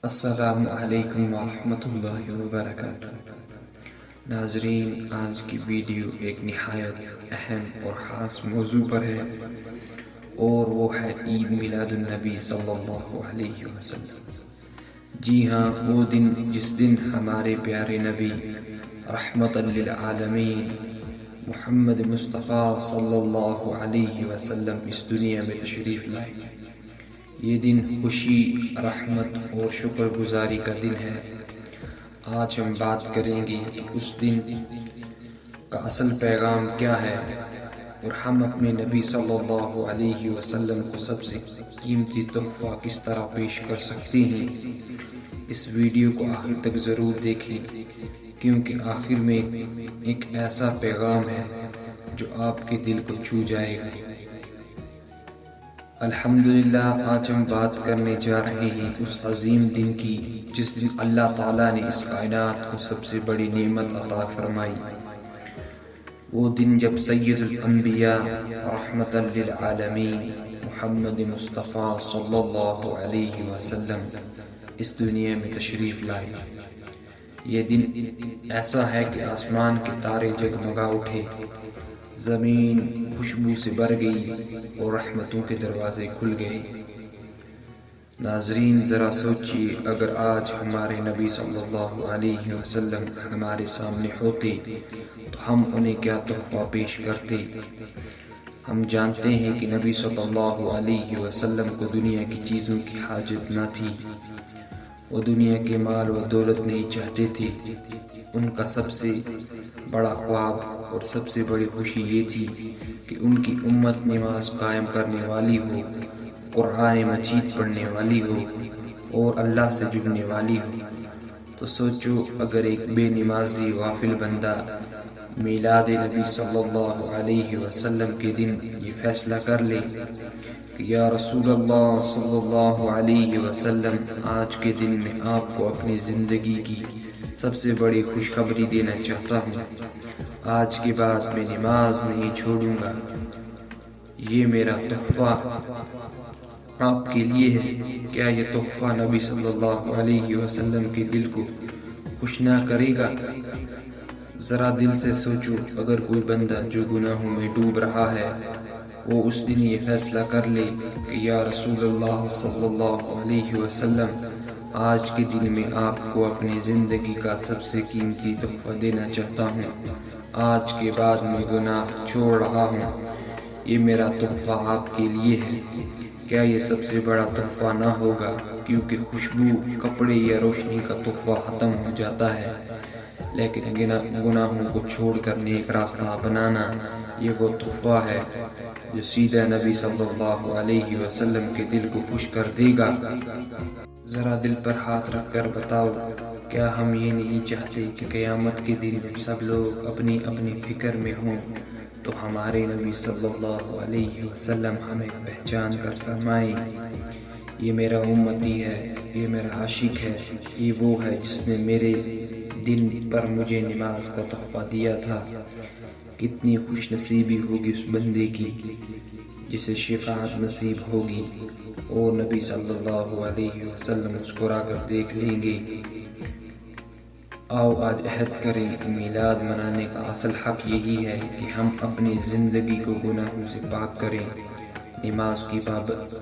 السلام علیکم ورحمۃ اللہ وبرکاتہ۔ ناظرین، آج کی ویڈیو ایک نہایت اہم اور خاص موضوع پر ہے، اور وہ ہے عید میلاد النبی صلی اللہ علیہ وسلم۔ جی ہاں، وہ دن جس دن ہمارے پیارے نبی رحمت للعالمین محمد مصطفیٰ صلی اللہ علیہ وسلم اس دنیا میں تشریف لائے۔ یہ دن خوشی، رحمت اور شکر گزاری کا دن ہے۔ آج ہم بات کریں گے کہ اس دن کا اصل پیغام کیا ہے، اور ہم اپنے نبی صلی اللہ علیہ وسلم کو سب سے قیمتی تحفہ کس طرح پیش کر سکتے ہیں۔ اس ویڈیو کو آخر تک ضرور دیکھیں، کیونکہ آخر میں ایک ایسا پیغام ہے جو آپ کے دل کو چھو جائے گا۔ الحمدللہ، آج ہم بات کرنے جا رہے ہیں اس عظیم دن کی جس دن اللہ تعالیٰ نے اس کائنات کو سب سے بڑی نعمت عطا فرمائی۔ وہ دن جب سید الانبیاء رحمت للعالمین محمد مصطفیٰ صلی اللہ علیہ وسلم اس دنیا میں تشریف لائے۔ یہ دن ایسا ہے کہ آسمان کے تارے جگمگا اٹھے، زمین خوشبو سے بھر گئی اور رحمتوں کے دروازے کھل گئے۔ ناظرین، ذرا سوچئے، اگر آج ہمارے نبی صلی اللہ علیہ وسلم ہمارے سامنے ہوتے تو ہم انہیں کیا تحفہ پیش کرتے۔ ہم جانتے ہیں کہ نبی صلی اللہ علیہ وسلم کو دنیا کی چیزوں کی حاجت نہ تھی، وہ دنیا کے مال و دولت نہیں چاہتے تھے۔ ان کا سب سے بڑا خواب اور سب سے بڑی خوشی یہ تھی کہ ان کی امت نماز قائم کرنے والی ہو، قرآن مجید پڑھنے والی ہو اور اللہ سے جڑنے والی ہو۔ تو سوچو، اگر ایک بے نمازی غافل بندہ میلاد نبی صلی اللہ علیہ وسلم کے دن یہ فیصلہ کر لے کہ یا رسول اللہ صلی اللہ علیہ وسلم، آج کے دن میں آپ کو اپنی زندگی کی سب سے بڑی خوشخبری دینا چاہتا ہوں، آج کے بعد میں نماز نہیں چھوڑوں گا، یہ میرا تحفہ آپ کے لیے ہے۔ کیا یہ تحفہ نبی صلی اللہ علیہ وسلم کے دل کو خوش نہ کرے گا؟ ذرا دل سے سوچو، اگر کوئی بندہ جو گناہوں میں ڈوب رہا ہے وہ اس دن یہ فیصلہ کر لے کہ یا رسول اللہ صلی اللہ علیہ وسلم، آج کے دن میں آپ کو اپنی زندگی کا سب سے قیمتی تحفہ دینا چاہتا ہوں، آج کے بعد میں گناہ چھوڑ رہا ہوں، یہ میرا تحفہ آپ کے لیے ہے۔ کیا یہ سب سے بڑا تحفہ نہ ہوگا؟ کیونکہ خوشبو، کپڑے یا روشنی کا تحفہ ختم ہو جاتا ہے، لیکن گناہوں کو چھوڑ کر نیک راستہ بنانا، یہ وہ تحفہ ہے جو سیدھا نبی صلی اللہ علیہ وسلم کے دل کو خوش کر دے گا۔ ذرا دل پر ہاتھ رکھ کر بتاؤ، کیا ہم یہ نہیں چاہتے کہ قیامت کے دن جب سب لوگ اپنی اپنی فکر میں ہوں تو ہمارے نبی صلی اللہ علیہ وسلم ہمیں پہچان کر فرمائیں، یہ میرا امتی ہے، یہ میرا عاشق ہے، یہ وہ ہے جس نے میرے دن پر مجھے نماز کا تحفہ دیا تھا۔ کتنی خوش نصیبی ہوگی اس بندے کی جسے شفاعت نصیب ہوگی، اور نبی صلی اللہ علیہ وسلم مسکرا کر دیکھ لیں گے۔ آؤ آج عہد کریں کہ میلاد منانے کا اصل حق یہی ہے کہ ہم اپنی زندگی کو گناہوں سے پاک کریں، نماز کی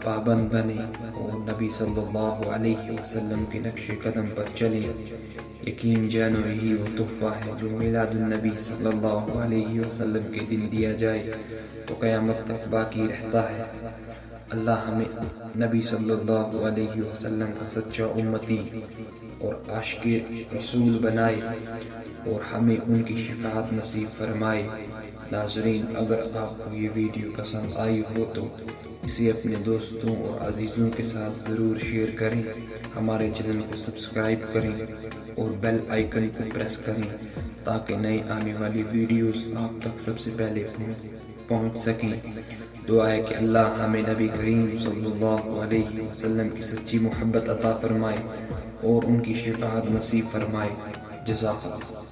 پابند بنیں اور نبی صلی اللہ علیہ وسلم کے نقش قدم پر چلیں۔ یقین جانو، یہی وہ تحفہ ہے جو میلاد النبی صلی اللہ علیہ وسلم کے دن دیا جائے تو قیامت تک باقی رہتا ہے۔ اللہ ہمیں نبی صلی اللہ علیہ وسلم کا سچا امتی اور عاشق رسول بنائے اور ہمیں ان کی شفاعت نصیب فرمائے۔ ناظرین، اگر آپ کو یہ ویڈیو پسند آئی ہو تو اسے اپنے دوستوں اور عزیزوں کے ساتھ ضرور شیئر کریں، ہمارے چینل کو سبسکرائب کریں اور بیل آئیکن کو پریس کریں تاکہ نئی آنے والی ویڈیوز آپ تک سب سے پہلے پہنچ سکیں۔ دعا ہے کہ اللہ ہمیں نبی کریم صلی اللہ علیہ وسلم کی سچی محبت عطا فرمائے اور ان کی شفاعت نصیب فرمائے۔ جزاک اللہ۔